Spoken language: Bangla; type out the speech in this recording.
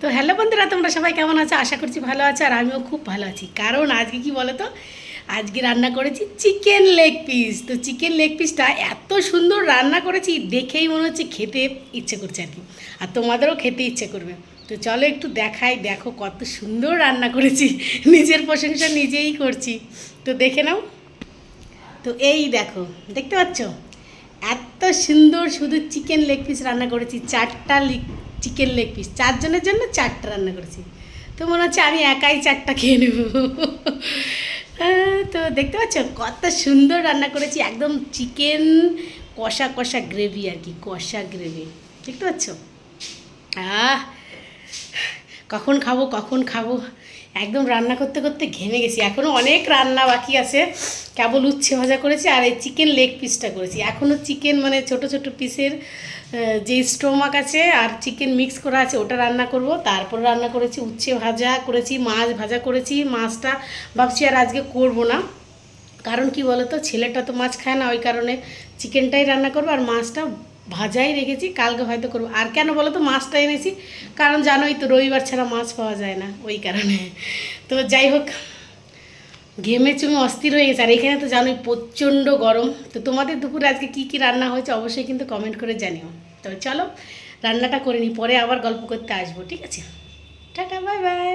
তো হ্যালো বন্ধুরা, তোমরা সবাই কেমন আছো? আশা করছি ভালো আছো, আর আমিও খুব ভালো আছি। কারণ আজকে কি বলো তো, আজকে রান্না করেছি চিকেন লেগ পিস। তো চিকেন লেগ পিসটা এত সুন্দর রান্না করেছি, দেখেই মনে হচ্ছে খেতে ইচ্ছে করছে আর কি, আর তোমাদেরও খেতে ইচ্ছে করবে। তো চলো একটু দেখাই, দেখো কত সুন্দর রান্না করেছি। নিজের প্রশংসা নিজেই করছি, তো দেখে নাও। তো এই দেখো, দেখতে পাচ্ছ এত সুন্দর শুধু চিকেন লেগ পিস রান্না করেছি, চারটা চিকেন লেগ পিস, চারজনের জন্য চারটা রান্না করেছি। তো মনে হচ্ছে আমি একাই চারটা খেয়ে নেব। তো দেখতে পাচ্ছ কত সুন্দর রান্না করেছি, একদম চিকেন কষা কষা গ্রেভি আর কি, কষা গ্রেভি। দেখতে পাচ্ছ? আহ, কখন খাবো কখন খাবো, একদম রান্না করতে করতে ঘেমে গেছি। এখনও অনেক রান্না বাকি আছে, কেবল উচ্ছে ভাজা করেছি আর এই চিকেন লেগ পিসটা করেছি। এখনও চিকেন মানে ছোট ছোট পিসের যে স্টোমাক আছে আর চিকেন মিক্স করা আছে ওটা রান্না করব। তারপর রান্না করেছি উচ্ছে ভাজা করেছি, মাছ ভাজা করেছি। মাছটা ভাবছি আর আজকে করব না, কারণ কি বলো তো, ছেলেটা তো মাছ খায় না, ওই কারণে চিকেনটাই রান্না করবো আর মাছটা ভাজাই রেখেছি, কালকে হয়তো করবো। আর কেন বলো তো মাছটা এনেছি, কারণ জানোই তো রবিবার ছাড়া মাছ পাওয়া যায় না, ওই কারণে। তো যাই হোক, ঘেমে চুমে অস্থির হয়ে গেছে, আর এখানে তো জানোই প্রচণ্ড গরম। তো তোমাদের দুপুরে আজকে কী কী রান্না হয়েছে অবশ্যই কিন্তু কমেন্ট করে জানিও। তবে চলো রান্নাটা করে নিই, পরে আবার গল্প করতে আসবো, ঠিক আছে? Tata, bye bye.